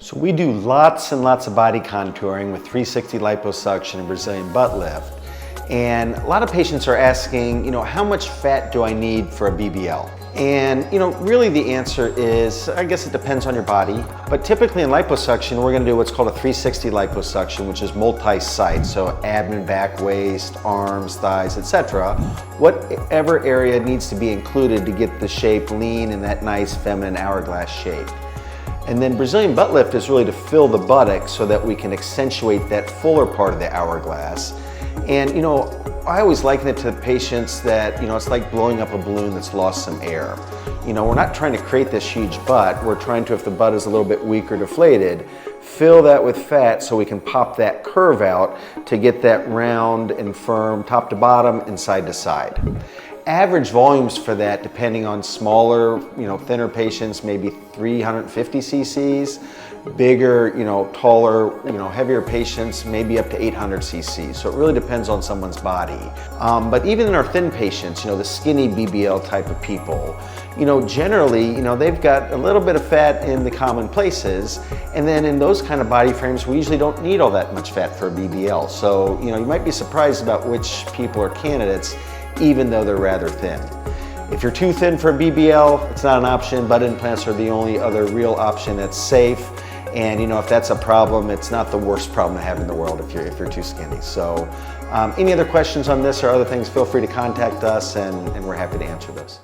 So we do lots and lots of body contouring with 360 liposuction and Brazilian butt lift. And a lot of patients are asking, how much fat do I need for a BBL? And, really the answer is, I guess it depends on your body. But typically in liposuction, we're gonna do what's called a 360 liposuction, which is multi-site. So abdomen, back, waist, arms, thighs, etc. Whatever area needs to be included to get the shape lean and that nice feminine hourglass shape. And then Brazilian butt lift is really to fill the buttocks so that we can accentuate that fuller part of the hourglass. And I always liken it to patients that, it's like blowing up a balloon that's lost some air. We're not trying to create this huge butt. We're trying to, if the butt is a little bit weak or deflated, fill that with fat so we can pop that curve out to get that round and firm top to bottom and side to side. Average volumes for that, depending on smaller, thinner patients, maybe 350 cc's. Bigger, taller, heavier patients, maybe up to 800 cc's. So it really depends on someone's body. But even in our thin patients, the skinny BBL type of people, generally, they've got a little bit of fat in the common places. And then in those kind of body frames, we usually don't need all that much fat for a BBL. So, you might be surprised about which people are candidates, even though they're rather thin. If you're too thin for a BBL, it's not an option. Butt implants are the only other real option that's safe. And if that's a problem, it's not the worst problem to have in the world if you're too skinny. So any other questions on this or other things, feel free to contact us and we're happy to answer those.